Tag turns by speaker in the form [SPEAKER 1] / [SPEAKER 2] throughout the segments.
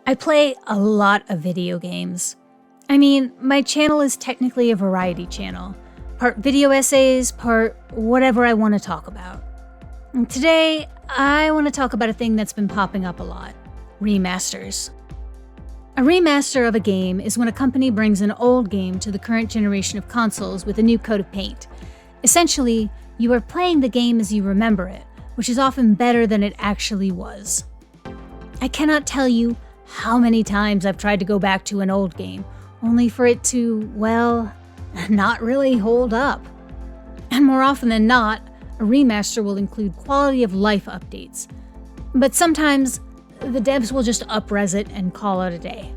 [SPEAKER 1] I play a lot of video games. I mean, my channel is technically a variety channel. Part video essays, part whatever I want to talk about. And today, I want to talk about a thing that's been popping up a lot. Remasters. A remaster of a game is when a company brings an old game to the current generation of consoles with a new coat of paint. Essentially, you are playing the game as you remember it, which is often better than it actually was. I cannot tell you how many times I've tried to go back to an old game, only for it to, well, not really hold up. And more often than not, a remaster will include quality of life updates. But sometimes, the devs will just up-res it and call it a day.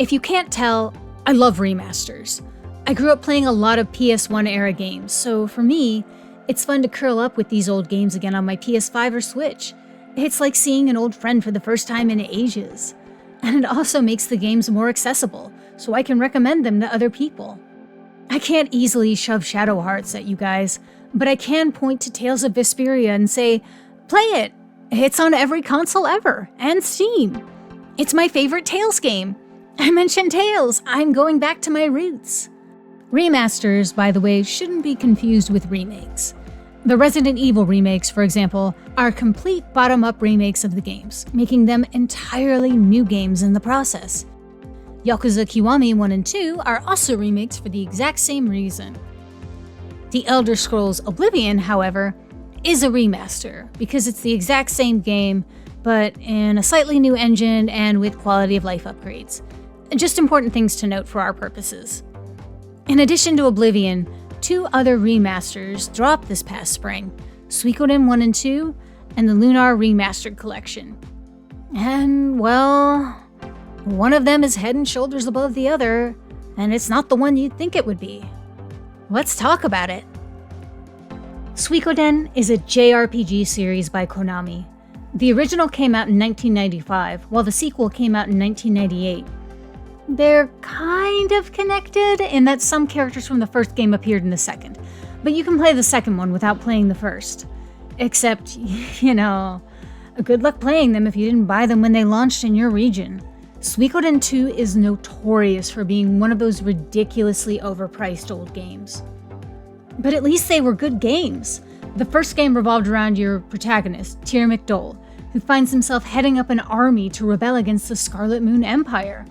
[SPEAKER 1] If you can't tell, I love remasters. I grew up playing a lot of PS1 era games, so for me, it's fun to curl up with these old games again on my PS5 or Switch. It's like seeing an old friend for the first time in ages. And it also makes the games more accessible, so I can recommend them to other people. I can't easily shove Shadow Hearts at you guys, but I can point to Tales of Vesperia and say, play it! It's on every console ever, and Steam. It's my favorite Tales game. I mentioned Tales, I'm going back to my roots. Remasters, by the way, shouldn't be confused with remakes. The Resident Evil remakes, for example, are complete bottom-up remakes of the games, making them entirely new games in the process. Yakuza Kiwami 1 and 2 are also remakes for the exact same reason. The Elder Scrolls Oblivion, however, is a remaster because it's the exact same game, but in a slightly new engine and with quality of life upgrades. Just important things to note for our purposes. In addition to Oblivion, two other remasters dropped this past spring, Suikoden 1 and 2 and the Lunar Remastered collection. And, well, one of them is head and shoulders above the other, and it's not the one you'd think it would be. Let's talk about it. Suikoden is a JRPG series by Konami. The original came out in 1995, while the sequel came out in 1998. They're kind of connected in that some characters from the first game appeared in the second, but you can play the second one without playing the first. Except, good luck playing them if you didn't buy them when they launched in your region. Suikoden 2 is notorious for being one of those ridiculously overpriced old games. But at least they were good games. The first game revolved around your protagonist, Tyr McDole, who finds himself heading up an army to rebel against the Scarlet Moon Empire.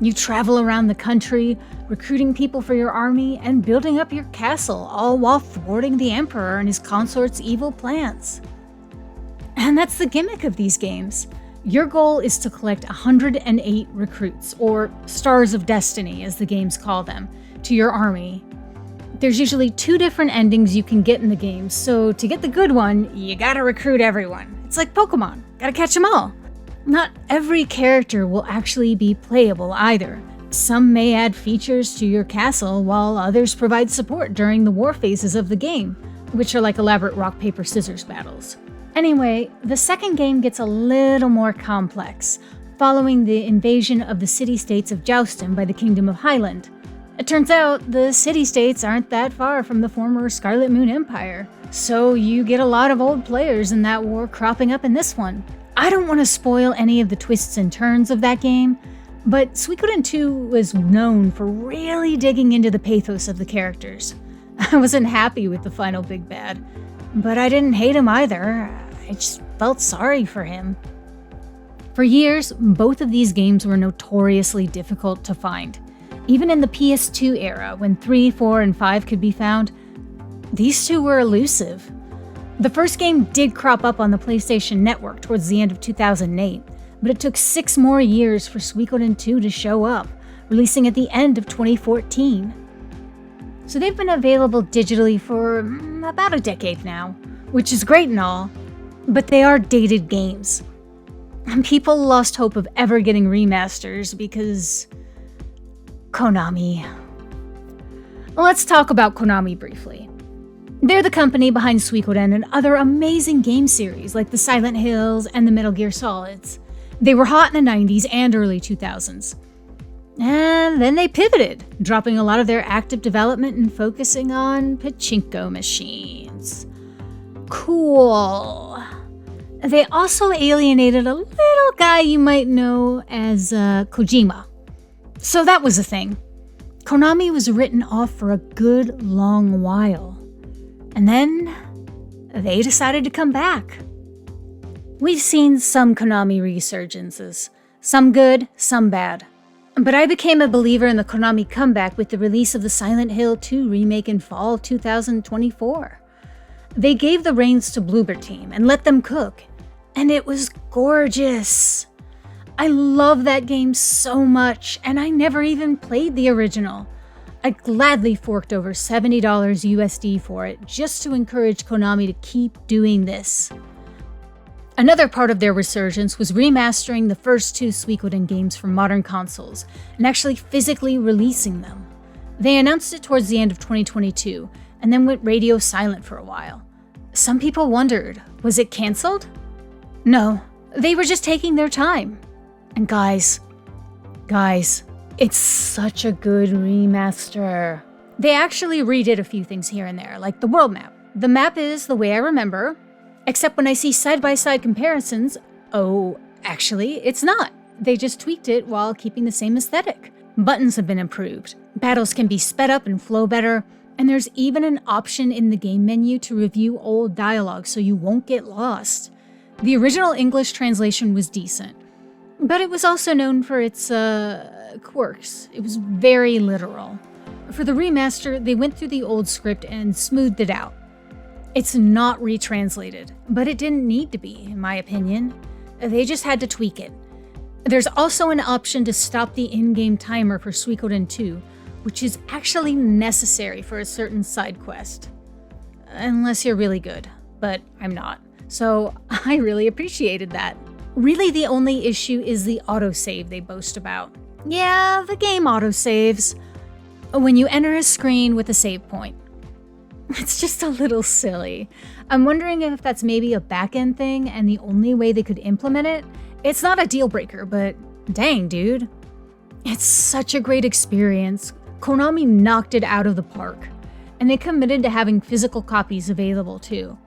[SPEAKER 1] You travel around the country, recruiting people for your army and building up your castle, all while thwarting the Emperor and his consort's evil plans. And that's the gimmick of these games. Your goal is to collect 108 recruits, or Stars of Destiny as the games call them, to your army. There's usually two different endings you can get in the game, so to get the good one, you gotta recruit everyone. It's like Pokemon, gotta catch them all. Not every character will actually be playable either. Some may add features to your castle, while others provide support during the war phases of the game, which are like elaborate rock, paper, scissors battles. Anyway, the second game gets a little more complex, following the invasion of the city-states of Joustin by the Kingdom of Highland. It turns out the city-states aren't that far from the former Scarlet Moon Empire, so you get a lot of old players in that war cropping up in this one. I don't want to spoil any of the twists and turns of that game, but Suikoden 2 was known for really digging into the pathos of the characters. I wasn't happy with the final big bad, but I didn't hate him either. I just felt sorry for him. For years, both of these games were notoriously difficult to find. Even in the PS2 era, when 3, 4, and 5 could be found, these two were elusive. The first game did crop up on the PlayStation Network towards the end of 2008, but it took 6 more years for Suikoden 2 to show up, releasing at the end of 2014. So they've been available digitally for about a decade now, which is great and all, but they are dated games. And people lost hope of ever getting remasters because Konami. Let's talk about Konami briefly. They're the company behind Suikoden and other amazing game series like the Silent Hills and the Metal Gear Solids. They were hot in the 90s and early 2000s. And then they pivoted, dropping a lot of their active development and focusing on pachinko machines. Cool. They also alienated a little guy you might know as Kojima. So that was a thing. Konami was written off for a good long while. And then they decided to come back. We've seen some Konami resurgences. Some good, some bad. But I became a believer in the Konami comeback with the release of the Silent Hill 2 remake in fall 2024. They gave the reins to Bloober Team and let them cook, and it was gorgeous. I love that game so much, and I never even played the original. I gladly forked over $70 USD for it just to encourage Konami to keep doing this. Another part of their resurgence was remastering the first 2 Suikoden games for modern consoles and actually physically releasing them. They announced it towards the end of 2022 and then went radio silent for a while. Some people wondered, was it canceled? No, they were just taking their time. And guys, it's such a good remaster. They actually redid a few things here and there, like the world map. The map is the way I remember, except when I see side-by-side comparisons, oh, actually, it's not. They just tweaked it while keeping the same aesthetic. Buttons have been improved, battles can be sped up and flow better, and there's even an option in the game menu to review old dialogue so you won't get lost. The original English translation was decent, but it was also known for its quirks. It was very literal. For the remaster, they went through the old script and smoothed it out. It's not retranslated, but it didn't need to be, in my opinion. They just had to tweak it. There's also an option to stop the in-game timer for Suikoden 2, which is actually necessary for a certain side quest. Unless you're really good, but I'm not. So I really appreciated that. Really, the only issue is the autosave they boast about. Yeah, the game autosaves when you enter a screen with a save point. It's just a little silly. I'm wondering if that's maybe a back-end thing and the only way they could implement it. It's not a deal breaker, but dang, dude. It's such a great experience. Konami knocked it out of the park, and they committed to having physical copies available too.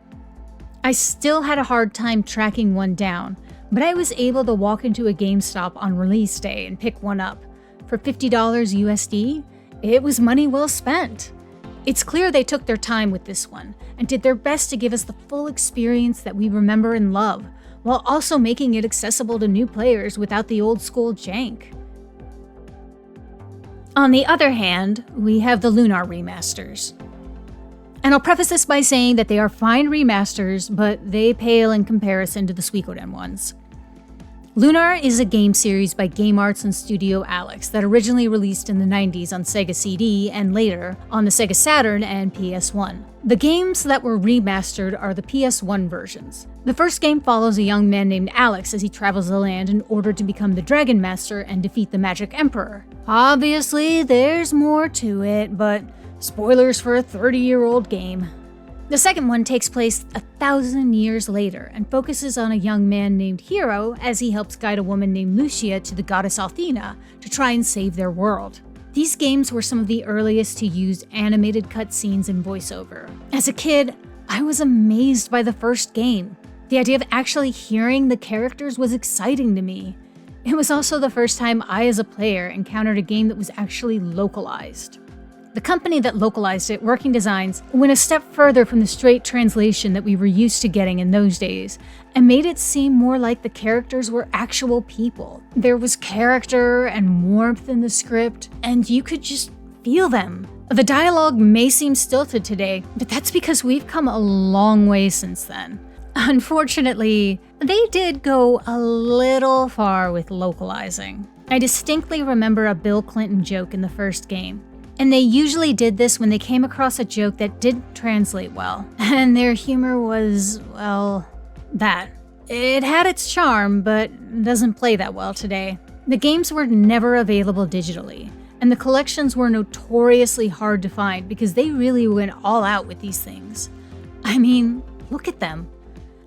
[SPEAKER 1] I still had a hard time tracking one down, but I was able to walk into a GameStop on release day and pick one up. For $50 USD, it was money well spent. It's clear they took their time with this one and did their best to give us the full experience that we remember and love, while also making it accessible to new players without the old school jank. On the other hand, we have the Lunar remasters. And I'll preface this by saying that they are fine remasters, but they pale in comparison to the Suikoden ones. Lunar is a game series by Game Arts and Studio Alex that originally released in the 90s on Sega CD and later on the Sega Saturn and PS1. The games that were remastered are the PS1 versions. The first game follows a young man named Alex as he travels the land in order to become the Dragon Master and defeat the Magic Emperor. Obviously, there's more to it, but spoilers for a 30-year-old game. The second one takes place 1,000 years later and focuses on a young man named Hero as he helps guide a woman named Lucia to the goddess Athena to try and save their world. These games were some of the earliest to use animated cutscenes and voiceover. As a kid, I was amazed by the first game. The idea of actually hearing the characters was exciting to me. It was also the first time I, as a player, encountered a game that was actually localized. The company that localized it, Working Designs, went a step further from the straight translation that we were used to getting in those days, and made it seem more like the characters were actual people. There was character and warmth in the script, and you could just feel them. The dialogue may seem stilted today, but that's because we've come a long way since then. Unfortunately, they did go a little far with localizing. I distinctly remember a Bill Clinton joke in the first game. And they usually did this when they came across a joke that didn't translate well. And their humor was, well, that. It had its charm, but doesn't play that well today. The games were never available digitally, and the collections were notoriously hard to find because they really went all out with these things. I mean, look at them.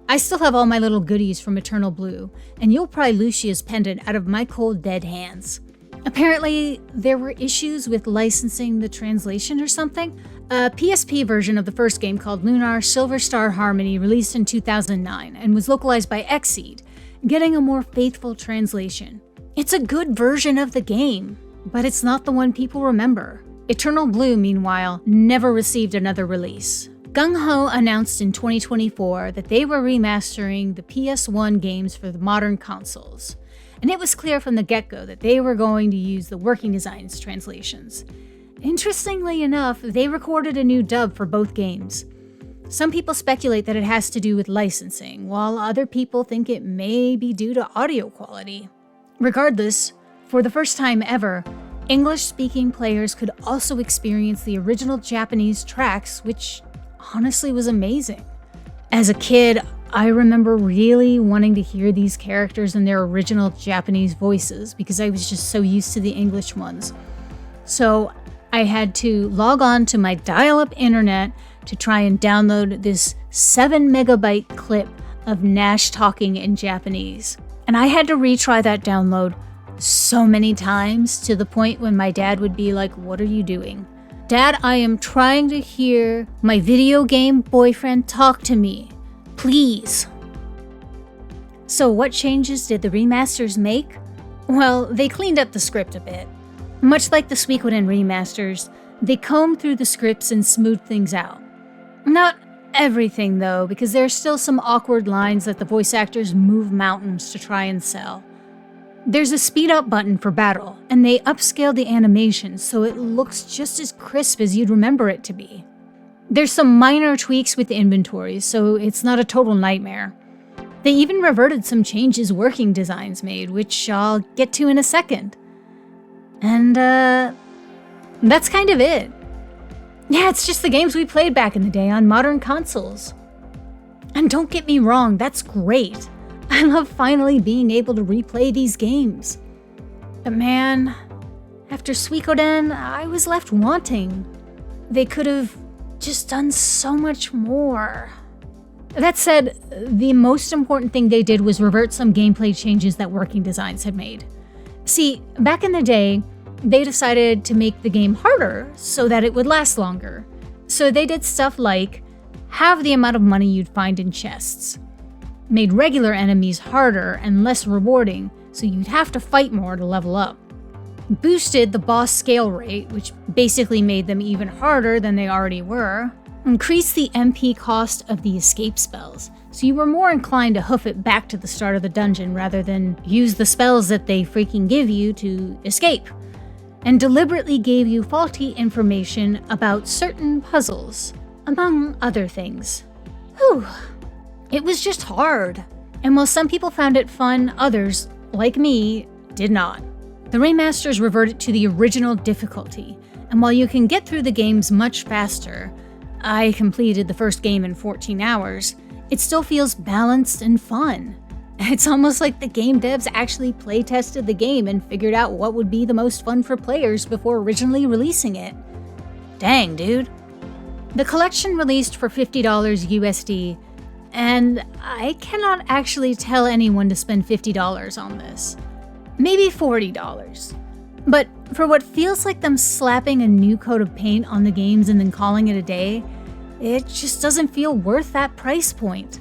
[SPEAKER 1] I still have all my little goodies from Eternal Blue, and you'll pry Lucia's pendant out of my cold dead hands. Apparently, there were issues with licensing the translation or something. A PSP version of the first game called Lunar Silver Star Harmony released in 2009 and was localized by Xseed, getting a more faithful translation. It's a good version of the game, but it's not the one people remember. Eternal Blue, meanwhile, never received another release. Gung Ho announced in 2024 that they were remastering the PS1 games for the modern consoles, and it was clear from the get-go that they were going to use the Working Designs translations. Interestingly enough, they recorded a new dub for both games. Some people speculate that it has to do with licensing, while other people think it may be due to audio quality. Regardless, for the first time ever, English-speaking players could also experience the original Japanese tracks, which honestly was amazing. As a kid, I remember really wanting to hear these characters in their original Japanese voices because I was just so used to the English ones. So I had to log on to my dial-up internet to try and download this 7 megabyte clip of Nash talking in Japanese. And I had to retry that download so many times to the point when my dad would be like, "What are you doing?" "Dad, I am trying to hear my video game boyfriend talk to me. Please." So what changes did the remasters make? Well, they cleaned up the script a bit. Much like the Suikoden remasters, they combed through the scripts and smoothed things out. Not everything though, because there's still some awkward lines that the voice actors move mountains to try and sell. There's a speed up button for battle, and they upscaled the animation so it looks just as crisp as you'd remember it to be. There's some minor tweaks with the inventories, so it's not a total nightmare. They even reverted some changes Working Designs made, which I'll get to in a second. And that's kind of it. Yeah, it's just the games we played back in the day on modern consoles. And don't get me wrong, that's great. I love finally being able to replay these games. But man, after Suikoden, I was left wanting. They could have just done so much more. That said, the most important thing they did was revert some gameplay changes that Working Designs had made. See, back in the day, they decided to make the game harder so that it would last longer. So they did stuff like halve the amount of money you'd find in chests, made regular enemies harder and less rewarding, so you'd have to fight more to level up, boosted the boss scale rate, which basically made them even harder than they already were, increased the MP cost of the escape spells, so you were more inclined to hoof it back to the start of the dungeon rather than use the spells that they freaking give you to escape, and deliberately gave you faulty information about certain puzzles, among other things. Whew. It was just hard. And while some people found it fun, others, like me, did not. The remasters reverted to the original difficulty, and while you can get through the games much faster, I completed the first game in 14 hours, it still feels balanced and fun. It's almost like the game devs actually playtested the game and figured out what would be the most fun for players before originally releasing it. Dang, dude. The collection released for $50 USD, and I cannot actually tell anyone to spend $50 on this. Maybe $40. But for what feels like them slapping a new coat of paint on the games and then calling it a day, it just doesn't feel worth that price point.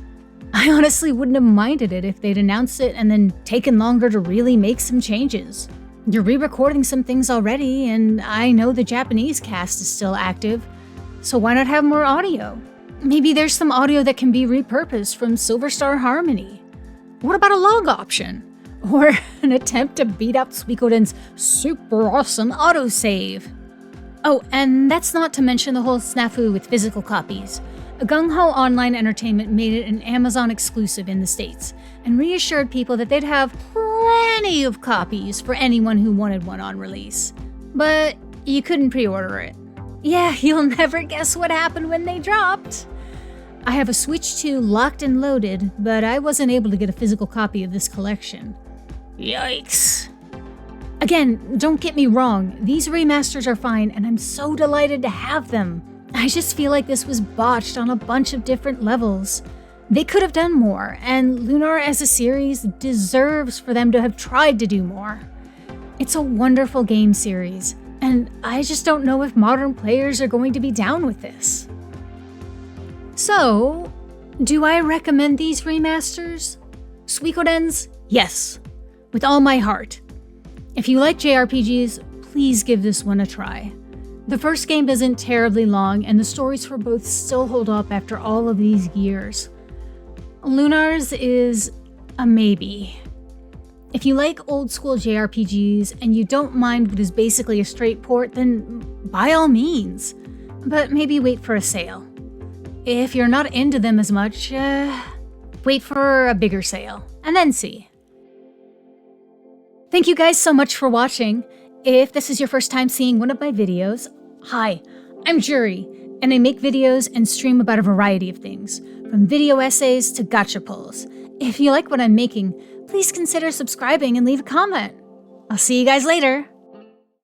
[SPEAKER 1] I honestly wouldn't have minded it if they'd announced it and then taken longer to really make some changes. You're re-recording some things already, and I know the Japanese cast is still active, so why not have more audio? Maybe there's some audio that can be repurposed from Silver Star Harmony. What about a log option? Or an attempt to beat out Suikoden's super awesome autosave? Oh, and that's not to mention the whole snafu with physical copies. Gung Ho Online Entertainment made it an Amazon exclusive in the States, and reassured people that they'd have plenty of copies for anyone who wanted one on release. But you couldn't pre-order it. Yeah, you'll never guess what happened when they dropped. I have a Switch 2 locked and loaded, but I wasn't able to get a physical copy of this collection. Yikes. Again, don't get me wrong, these remasters are fine, and I'm so delighted to have them. I just feel like this was botched on a bunch of different levels. They could have done more, and Lunar as a series deserves for them to have tried to do more. It's a wonderful game series, and I just don't know if modern players are going to be down with this. So, do I recommend these remasters? Suikodens? Yes, with all my heart. If you like JRPGs, please give this one a try. The first game isn't terribly long, and the stories for both still hold up after all of these years. Lunar's is a maybe. If you like old school JRPGs and you don't mind what is basically a straight port, then by all means, but maybe wait for a sale. If you're not into them as much, wait for a bigger sale, and then see. Thank you guys so much for watching. If this is your first time seeing one of my videos, hi, I'm Jury, and I make videos and stream about a variety of things, from video essays to gacha pulls. If you like what I'm making, please consider subscribing and leave a comment. I'll see you guys later.